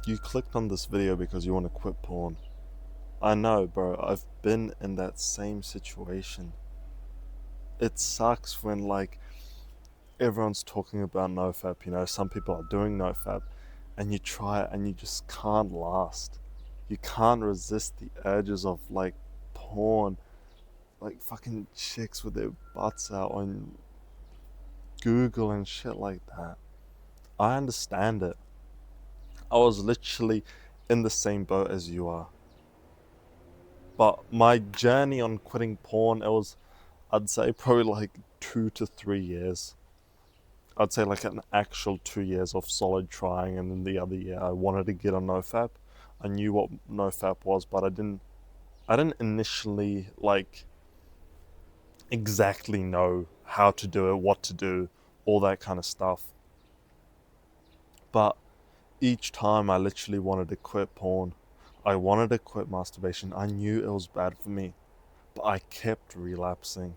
You clicked on this video because you want to quit porn. I know, bro. I've been in that same situation. It sucks when, like, everyone's talking about nofap, some people are doing nofap, and you try it and you just can't last. You can't resist the urges of, like, porn, like fucking chicks with their butts out on Google and shit like that. I understand it. I was literally in the same boat as you are. But my journey on quitting porn, I'd say probably like 2 to 3 years. I'd say like an actual 2 years of solid trying, and then the other year I wanted to get on NoFap. I knew what NoFap was, but I didn't initially like exactly know how to do it, what to do, all that kind of stuff. But each time I literally wanted to quit porn. I wanted to quit masturbation. I knew it was bad for me, but I kept relapsing.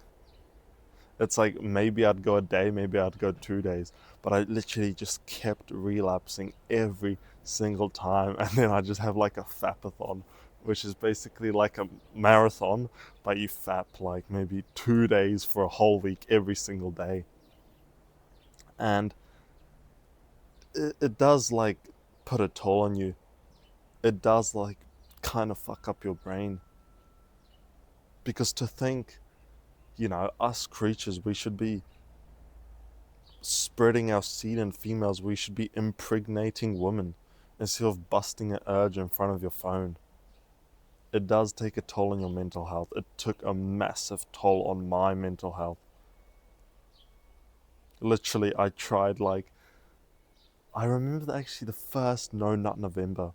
It's like maybe I'd go a day, maybe I'd go 2 days, but I literally just kept relapsing every single time. And then I just have like a fapathon, which is basically like a marathon, but you fap like maybe 2 days for a whole week every single day. And it does like put a toll on you. It does like kind of fuck up your brain. Because to think, us creatures, we should be spreading our seed in females, we should be impregnating women instead of busting an urge in front of your phone. It does take a toll on your mental health. It took a massive toll on my mental health. Literally, I tried I remember that actually the first No Nut November,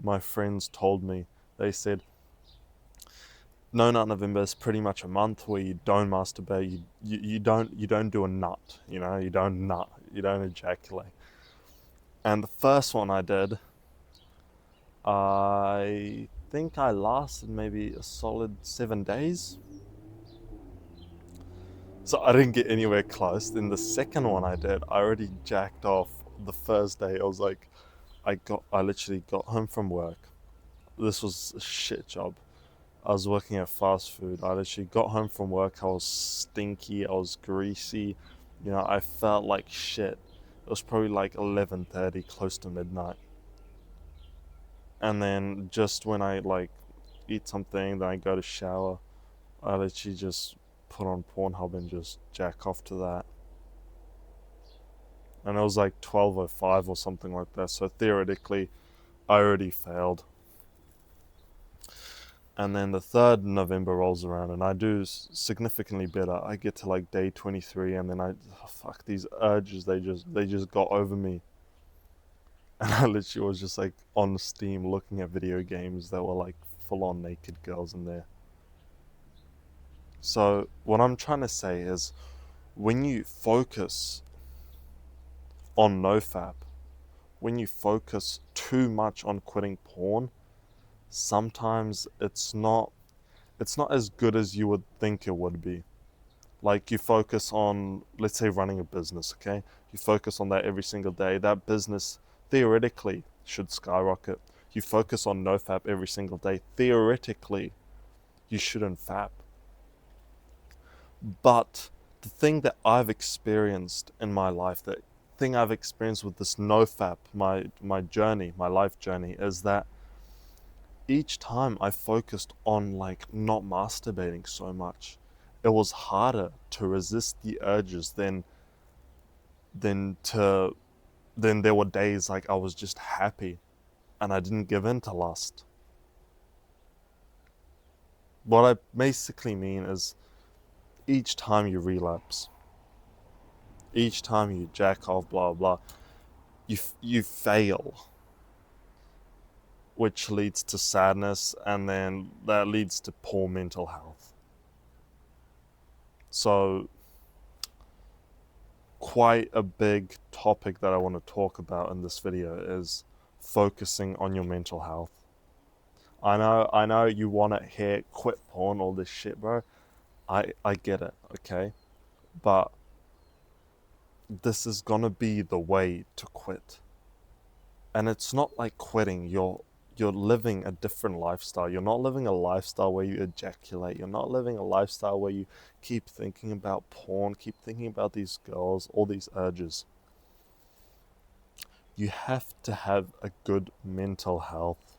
my friends told me, they said, No Nut November is pretty much a month where you don't masturbate, you don't do a nut, you don't nut, you don't ejaculate. And the first one I did, I think I lasted maybe a solid 7 days. So I didn't get anywhere close. Then the second one I did, I already jacked off the first day. I was like, I literally got home from work. This was a shit job. I was working at fast food. I literally got home from work. I was stinky. I was greasy. I felt like shit. It was probably like 11:30, close to midnight. And then just when I like eat something, then I go to shower, I literally just put on Pornhub and just jack off to that. And it was like 12:05 or something like that. So theoretically, I already failed. And then the 3rd November rolls around and I do significantly better. I get to like day 23 and then fuck, these urges, they just got over me. And I literally was just like on Steam looking at video games that were like full on naked girls in there. So what I'm trying to say is, when you focus on nofap, when you focus too much on quitting porn, sometimes it's not as good as you would think it would be. Like, you focus on, let's say, running a business, okay? You focus on that every single day. That business theoretically should skyrocket. You focus on nofap every single day. Theoretically, you shouldn't fap. But the thing that I've experienced in my life, the thing I've experienced with this nofap, my journey, my life journey, is that each time I focused on like not masturbating so much, it was harder to resist the urges than to then there were days like I was just happy and I didn't give in to lust. What I basically mean is, each time you relapse, each time you jack off, blah blah, you fail, which leads to sadness, and then that leads to poor mental health. So, quite a big topic that I want to talk about in this video is focusing on your mental health. I know you want to hear quit porn, all this shit, bro. I get it, okay? But this is gonna be the way to quit. And it's not like quitting. You're living a different lifestyle. You're not living a lifestyle where you ejaculate. You're not living a lifestyle where you keep thinking about porn, keep thinking about these girls, all these urges. You have to have a good mental health.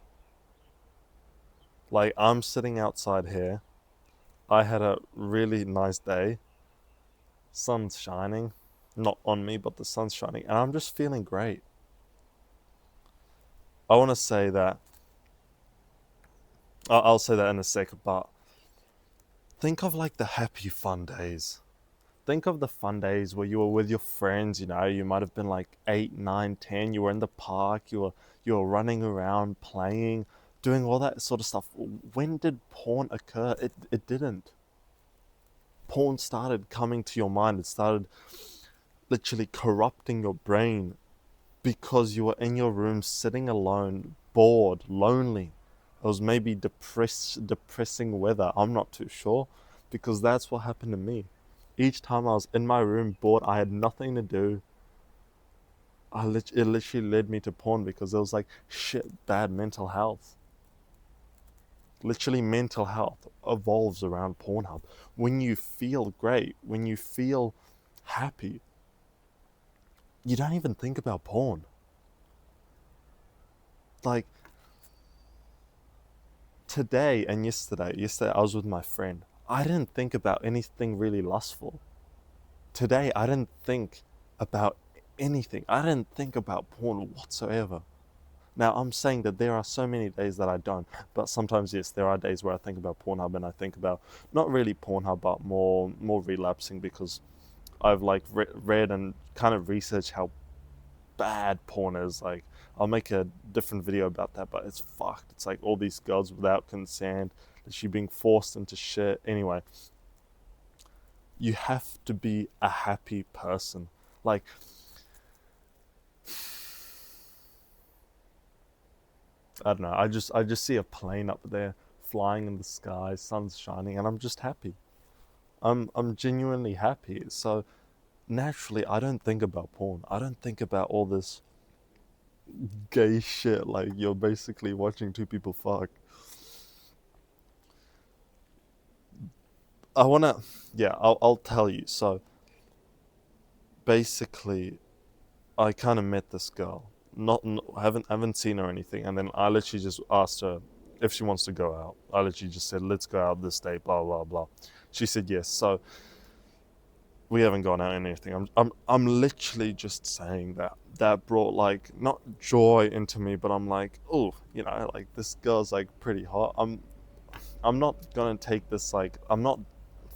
Like, I'm sitting outside here. I had a really nice day. Sun's shining. Not on me, but the sun's shining. And I'm just feeling great. I want to say that. I'll say that in a sec, but think of like the happy fun days. Think of the fun days where you were with your friends, you might have been like 8, 9, 10, you were in the park, you were running around, playing, doing all that sort of stuff. When did porn occur? It didn't. Porn started coming to your mind. It started literally corrupting your brain because you were in your room sitting alone, bored, lonely. It was maybe depressing weather. I'm not too sure, because that's what happened to me. Each time I was in my room bored, I had nothing to do. It literally led me to porn because it was like shit, bad mental health. Literally, mental health evolves around Pornhub. When you feel great, when you feel happy, you don't even think about porn. Like today and yesterday I was with my friend. I didn't think about anything really lustful. Today I didn't think about anything. I didn't think about porn whatsoever. Now, I'm saying that there are so many days that I don't, but sometimes, yes, there are days where I think about Pornhub and I think about not really Pornhub, but more relapsing, because I've like read and kind of researched how bad porn is. Like, I'll make a different video about that, but it's fucked. It's like all these girls without consent, that she being forced into shit. Anyway, you have to be a happy person. Like, I don't know. I just see a plane up there flying in the sky, sun's shining, and I'm just happy. I'm genuinely happy. So naturally, I don't think about porn. I don't think about all this gay shit. Like, you're basically watching two people fuck. I wanna, yeah, I'll tell you. So basically, I kind of met this girl. Haven't seen her or anything, and then I literally just asked her if she wants to go out. I literally just said, "Let's go out this day." Blah blah blah. She said yes. So we haven't gone out or anything. I'm literally just saying that. That brought like not joy into me, but I'm like, oh, like this girl's like pretty hot. I'm not gonna take this, like, I'm not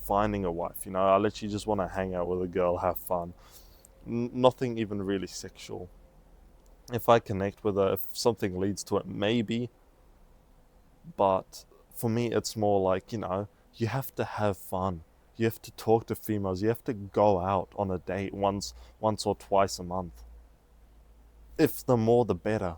finding a wife. I literally just want to hang out with a girl, have fun. Nothing even really sexual. If I connect with her, if something leads to it, maybe. But for me, it's more like, you have to have fun. You have to talk to females. You have to go out on a date once or twice a month. If the more, the better.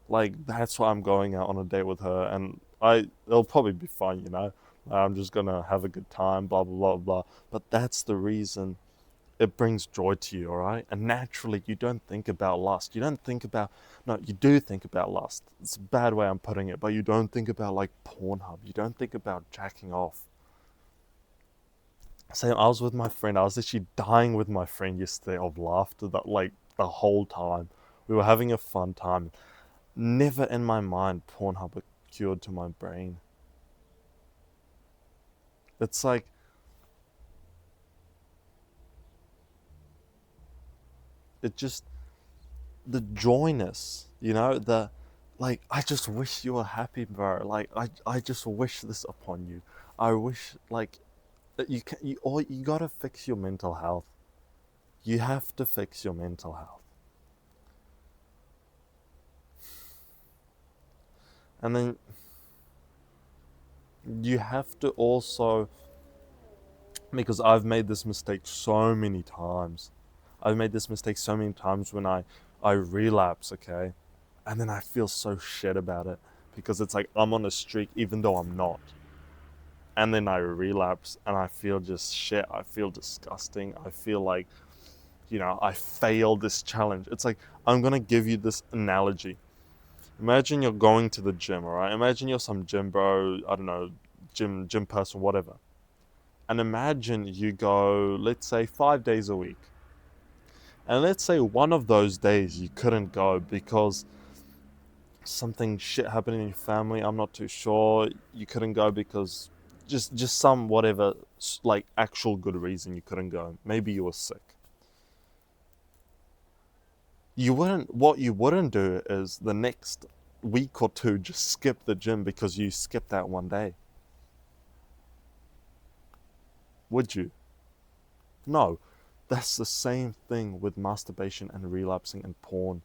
Like, that's why I'm going out on a date with her, and it'll probably be fun. I'm just gonna have a good time, blah blah blah blah. But that's the reason it brings joy to you, all right? And naturally, you don't think about lust. You don't think about, no, you do think about lust. It's a bad way I'm putting it, but you don't think about like Pornhub. You don't think about jacking off. Same, I was with my friend. I was actually dying with my friend yesterday of laughter, that like the whole time. We were having a fun time. Never in my mind Pornhub occurred to my brain. It's like, it just, the joyness, like, I just wish you were happy, bro. Like, I just wish this upon you. I wish, like, that you gotta fix your mental health. You have to fix your mental health. And then you have to also, because I've made this mistake so many times. I've made this mistake so many times when I relapse, okay? And then I feel so shit about it, because it's like I'm on a streak even though I'm not. And then I relapse and I feel just shit. I feel disgusting. I feel like, I failed this challenge. It's like, I'm gonna give you this analogy. Imagine you're going to the gym, all right? Imagine you're some gym bro, I don't know, gym person, whatever. And imagine you go, let's say, 5 days a week. And let's say one of those days you couldn't go because something shit happened in your family. I'm not too sure. You couldn't go because just some whatever, like, actual good reason you couldn't go. Maybe you were sick. What you wouldn't do is the next week or two just skip the gym because you skipped that one day. Would you? No. That's the same thing with masturbation and relapsing and porn.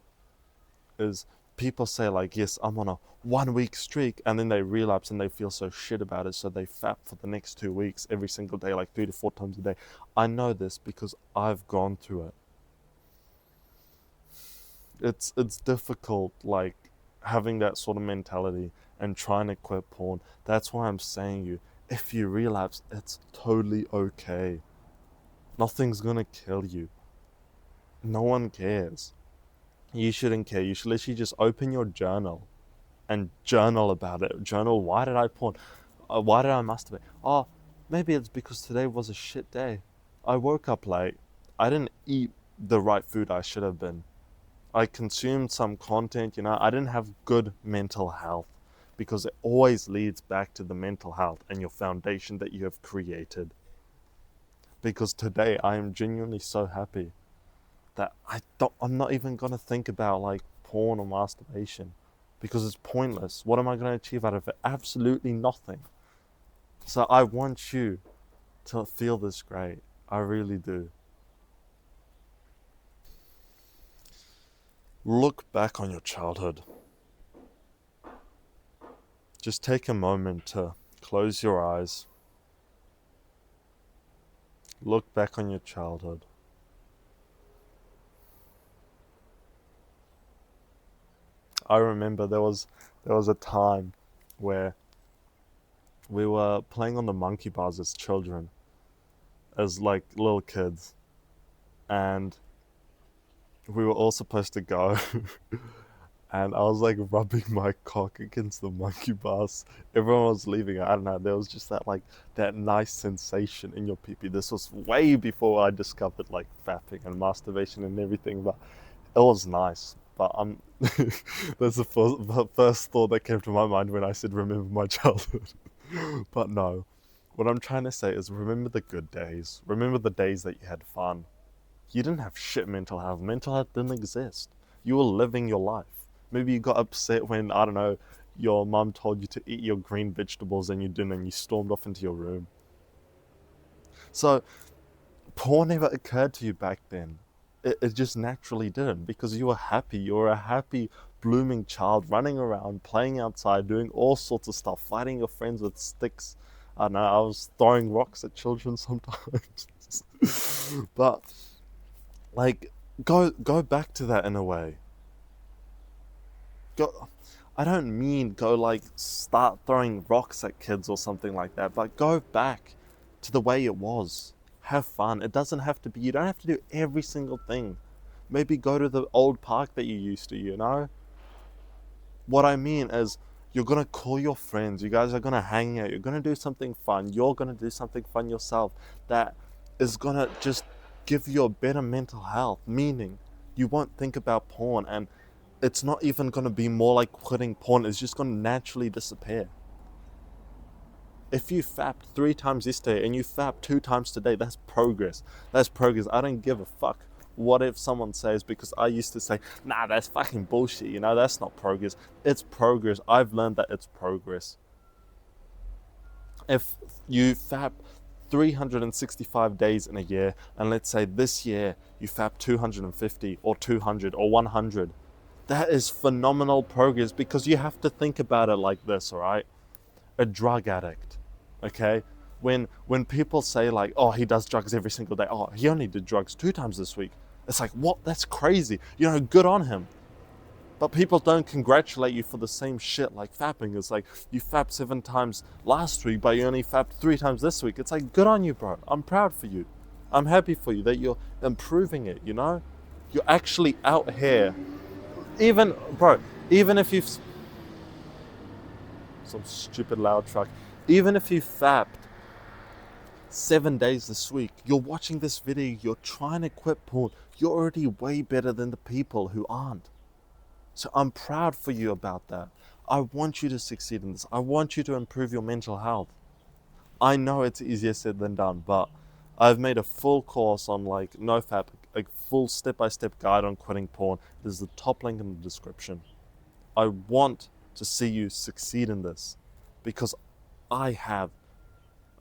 Is people say, like, yes, I'm on a 1 week streak, and then they relapse and they feel so shit about it, so they fap for the next 2 weeks every single day, like 3 to 4 times a day. I know this because I've gone through it. It's difficult, like, having that sort of mentality and trying to quit porn. That's why I'm saying you, if you relapse, it's totally okay. Nothing's gonna kill you. No one cares. You shouldn't care. You should literally just open your journal and journal about it. Journal, why did I porn? Why did I masturbate? Oh, maybe it's because today was a shit day. I woke up late. I didn't eat the right food I should have been. I consumed some content, I didn't have good mental health, because it always leads back to the mental health and your foundation that you have created. Because today I am genuinely so happy that I'm not even gonna think about, like, porn or masturbation, because it's pointless. What am I gonna achieve out of it? Absolutely nothing. So I want you to feel this great. I really do. Look back on your childhood. Just take a moment to close your eyes. Look back on your childhood. I remember there was a time where we were playing on the monkey bars as children, as, like, little kids, and we were all supposed to go. And I was, like, rubbing my cock against the monkey bars. Everyone was leaving. I don't know. There was just that, like, that nice sensation in your pee-pee. This was way before I discovered, like, fapping and masturbation and everything, but it was nice. But that's the first thought that came to my mind when I said remember my childhood. But no, what I'm trying to say is remember the good days. Remember the days that you had fun. You didn't have shit mental health. Mental health didn't exist. You were living your life. Maybe you got upset when, I don't know, your mum told you to eat your green vegetables and you didn't, and you stormed off into your room. So, porn never occurred to you back then. It just naturally didn't, because you were happy. You were a happy, blooming child running around, playing outside, doing all sorts of stuff, fighting your friends with sticks. I don't know, I was throwing rocks at children sometimes. But, like, go back to that in a way. I don't mean go, like, start throwing rocks at kids or something like that, but go back to the way it was. Have fun. It doesn't have to be, you don't have to do every single thing. Maybe go to the old park that you used to. What I mean is, you're gonna call your friends, you guys are gonna hang out, you're gonna do something fun, you're gonna do something fun yourself that is gonna just give you a better mental health, meaning you won't think about porn, and it's not even gonna be more like quitting porn, it's just gonna naturally disappear. If you fapped 3 times yesterday and you fapped 2 times today, that's progress. That's progress. I don't give a fuck what if someone says, because I used to say, nah, that's fucking bullshit, that's not progress. It's progress. I've learned that it's progress. If you fap 365 days in a year, and let's say this year you fap 250 or 200 or 100, that is phenomenal progress, because you have to think about it like this, all right? A drug addict, okay? When people say, like, oh, he does drugs every single day, oh, he only did drugs 2 times this week, it's like, what? That's crazy. Good on him. But people don't congratulate you for the same shit, like fapping. It's like, you fapped 7 times last week, but you only fapped 3 times this week. It's like, good on you, bro. I'm proud for you. I'm happy for you that you're improving it, you know? You're actually out here. Even, bro, even if you've, some stupid loud truck, even if you fapped 7 days this week, you're watching this video, you're trying to quit porn, you're already way better than the people who aren't. So I'm proud for you about that. I want you to succeed in this. I want you to improve your mental health. I know it's easier said than done, but I've made a full course on like NoFap, a full step-by-step guide on quitting porn. There's the top link in the description. I want to see you succeed in this because I have,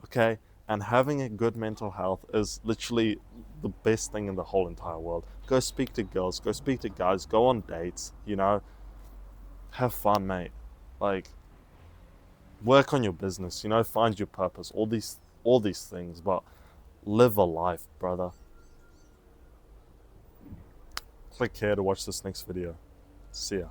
okay? And having a good mental health is literally the best thing in the whole entire world. Go speak to girls, go speak to guys, go on dates, you know? Have fun, mate. Like, work on your business, you know, find your purpose, all these things, but live a life, brother. Click here to watch this next video. See ya.